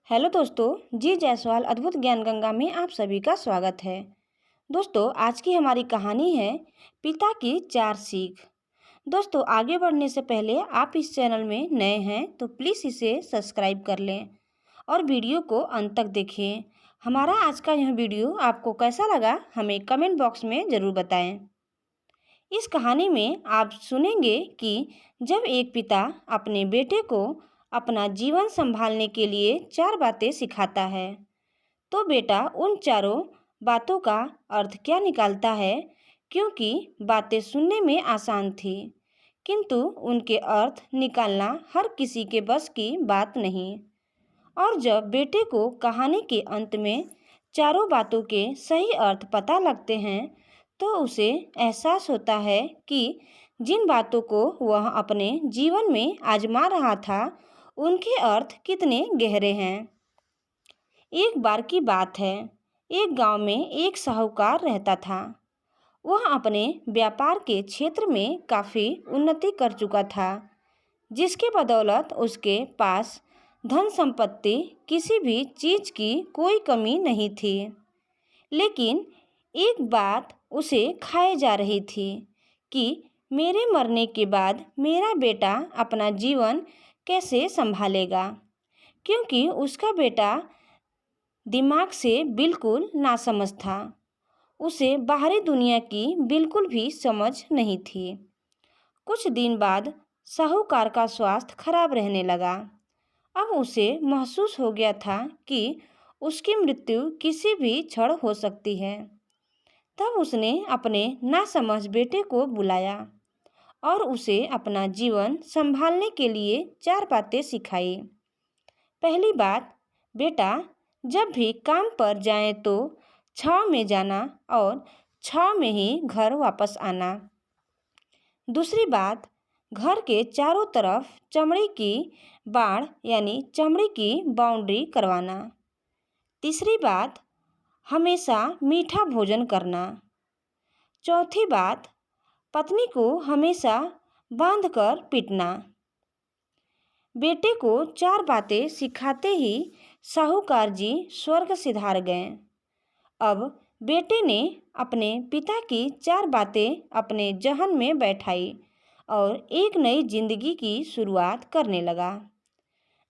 Hello दोस्तों, जी जायसवाल अद्भुत ज्ञान गंगा में आप सभी का स्वागत है। दोस्तों, आज की हमारी कहानी है पिता की 4 सीख। दोस्तों, आगे बढ़ने से पहले आप इस चैनल में नए हैं तो प्लीज़ इसे सब्सक्राइब कर लें और वीडियो को अंत तक देखें। हमारा आज का यह वीडियो आपको कैसा लगा हमें कमेंट बॉक्स में ज़रूर बताएं। इस कहानी में आप सुनेंगे कि जब एक पिता अपने बेटे को अपना जीवन संभालने के लिए 4 बातें सिखाता है, तो बेटा उन चारों बातों का अर्थ क्या निकालता है। क्योंकि बातें सुनने में आसान थी, किंतु उनके अर्थ निकालना हर किसी के बस की बात नहीं। और जब बेटे को कहानी के अंत में चारों बातों के सही अर्थ पता लगते हैं, तो उसे एहसास होता है कि जिन बातों को वह अपने जीवन में आजमा रहा था, उनके अर्थ कितने गहरे हैं। एक बार की बात है, एक गांव में एक साहूकार रहता था। वह अपने व्यापार के क्षेत्र में काफ़ी उन्नति कर चुका था, जिसके बदौलत उसके पास धन संपत्ति किसी भी चीज़ की कोई कमी नहीं थी। लेकिन एक बात उसे खाए जा रही थी कि मेरे मरने के बाद मेरा बेटा अपना जीवन कैसे संभालेगा, क्योंकि उसका बेटा दिमाग से बिल्कुल नासमझ था। उसे बाहरी दुनिया की बिल्कुल भी समझ नहीं थी। कुछ दिन बाद साहूकार का स्वास्थ्य खराब रहने लगा। अब उसे महसूस हो गया था कि उसकी मृत्यु किसी भी क्षण हो सकती है। तब उसने अपने नासमझ बेटे को बुलाया और उसे अपना जीवन संभालने के लिए 4 बातें सिखाई। पहली बात, बेटा जब भी काम पर जाएं तो छाँव में जाना और छाँव में ही घर वापस आना। दूसरी बात, घर के चारों तरफ चमड़ी की बाड़ यानी चमड़ी की बाउंड्री करवाना। तीसरी बात, हमेशा मीठा भोजन करना। चौथी बात, पत्नी को हमेशा बांधकर पीटना। बेटे को 4 बातें सिखाते ही साहूकार जी स्वर्ग सिधार गए। अब बेटे ने अपने पिता की 4 बातें अपने जहन में बैठाई और एक नई जिंदगी की शुरुआत करने लगा।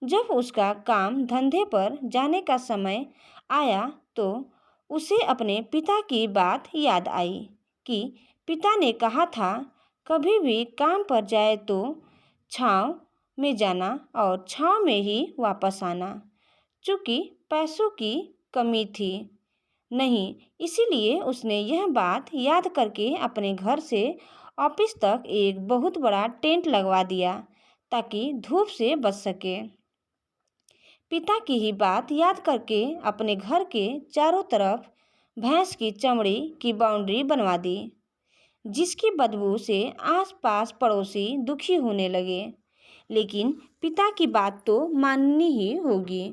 जब उसका काम धंधे पर जाने का समय आया, तो उसे अपने पिता की बात याद आई कि पिता ने कहा था, कभी भी काम पर जाए तो छाँव में जाना और छाँव में ही वापस आना। चूँकि पैसों की कमी थी नहीं, इसीलिए उसने यह बात याद करके अपने घर से ऑफिस तक एक बहुत बड़ा टेंट लगवा दिया, ताकि धूप से बच सके। पिता की ही बात याद करके अपने घर के चारों तरफ भैंस की चमड़ी की बाउंड्री बनवा दी, जिसकी बदबू से आसपास पड़ोसी दुखी होने लगे। लेकिन पिता की बात तो माननी ही होगी।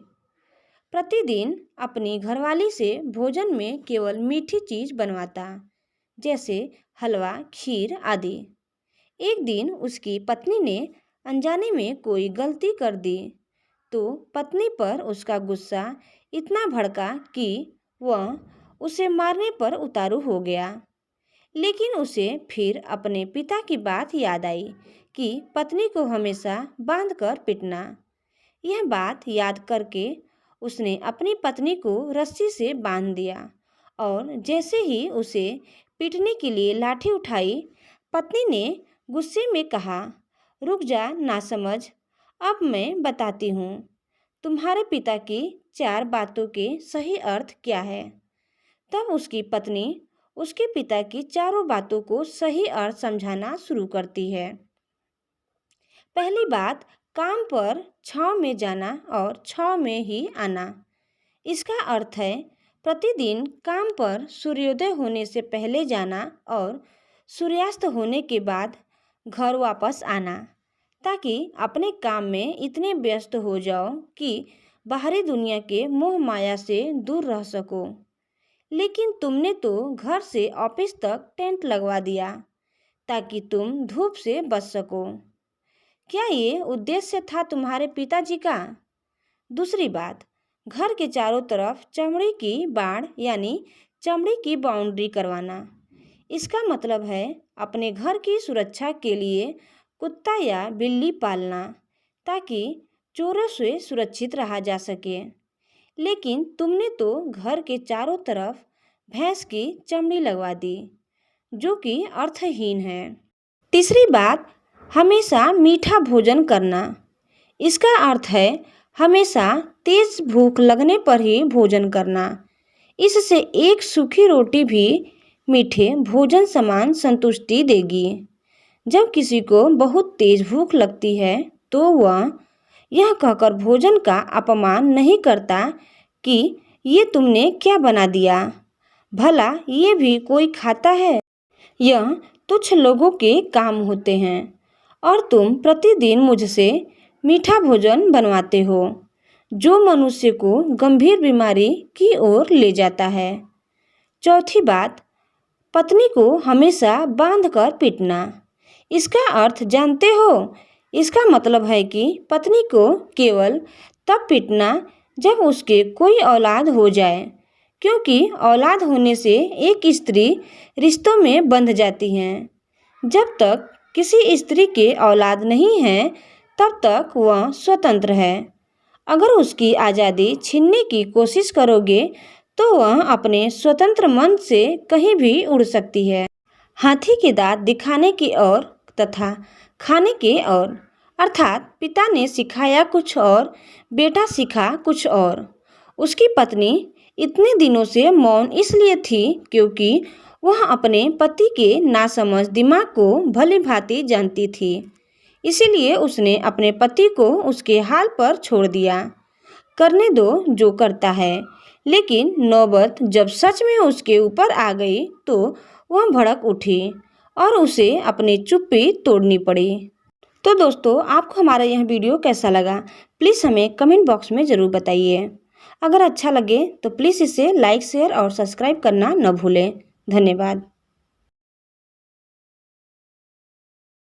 प्रतिदिन अपनी घरवाली से भोजन में केवल मीठी चीज़ बनवाता, जैसे हलवा, खीर आदि। एक दिन उसकी पत्नी ने अनजाने में कोई गलती कर दी, तो पत्नी पर उसका गुस्सा इतना भड़का कि वह उसे मारने पर उतारू हो गया। लेकिन उसे फिर अपने पिता की बात याद आई कि पत्नी को हमेशा बांधकर पीटना। यह बात याद करके उसने अपनी पत्नी को रस्सी से बांध दिया और जैसे ही उसे पीटने के लिए लाठी उठाई, पत्नी ने गुस्से में कहा, रुक जा नासमझ, अब मैं बताती हूँ तुम्हारे पिता की 4 बातों के सही अर्थ क्या है। तब उसकी पत्नी उसके पिता की चारों बातों को सही अर्थ समझाना शुरू करती है। पहली बात, काम पर छाँव में जाना और छाँव में ही आना। इसका अर्थ है प्रतिदिन काम पर सूर्योदय होने से पहले जाना और सूर्यास्त होने के बाद घर वापस आना, ताकि अपने काम में इतने व्यस्त हो जाओ कि बाहरी दुनिया के मोह माया से दूर रह सको। लेकिन तुमने तो घर से ऑफिस तक टेंट लगवा दिया ताकि तुम धूप से बच सको। क्या ये उद्देश्य था तुम्हारे पिताजी का? दूसरी बात, घर के चारों तरफ चमड़े की बाड़ यानी चमड़े की बाउंड्री करवाना। इसका मतलब है अपने घर की सुरक्षा के लिए कुत्ता या बिल्ली पालना ताकि चोरों से सुरक्षित रहा जा सके। लेकिन तुमने तो घर के चारों तरफ भैंस की चमड़ी लगवा दी, जो कि अर्थहीन है। तीसरी बात, हमेशा मीठा भोजन करना। इसका अर्थ है हमेशा तेज भूख लगने पर ही भोजन करना। इससे एक सूखी रोटी भी मीठे भोजन समान संतुष्टि देगी। जब किसी को बहुत तेज भूख लगती है तो वह यह कहकर भोजन का अपमान नहीं करता कि ये तुमने क्या बना दिया, भला ये भी कोई खाता है। यह तुच्छ लोगों के काम होते हैं और तुम प्रतिदिन मुझसे मीठा भोजन बनवाते हो, जो मनुष्य को गंभीर बीमारी की ओर ले जाता है। चौथी बात, पत्नी को हमेशा बांधकर पीटना। इसका अर्थ जानते हो? इसका मतलब है कि पत्नी को केवल तब पीटना जब उसके कोई औलाद हो जाए, क्योंकि औलाद होने से एक स्त्री रिश्तों में बंध जाती है। जब तक किसी स्त्री के औलाद नहीं है तब तक वह स्वतंत्र है। अगर उसकी आज़ादी छीनने की कोशिश करोगे तो वह अपने स्वतंत्र मन से कहीं भी उड़ सकती है। हाथी के दांत दिखाने की ओर तथा खाने की ओर, अर्थात पिता ने सिखाया कुछ और बेटा सीखा कुछ और। उसकी पत्नी इतने दिनों से मौन इसलिए थी क्योंकि वह अपने पति के नासमझ दिमाग को भली भांति जानती थी। इसीलिए उसने अपने पति को उसके हाल पर छोड़ दिया, करने दो जो करता है। लेकिन नौबत जब सच में उसके ऊपर आ गई तो वह भड़क उठी और उसे अपनी चुप्पी तोड़नी पड़ी। तो दोस्तों, आपको हमारा यह वीडियो कैसा लगा प्लीज़ हमें कमेंट बॉक्स में ज़रूर बताइए। अगर अच्छा लगे तो प्लीज़ इसे लाइक, शेयर और सब्सक्राइब करना न भूलें। धन्यवाद।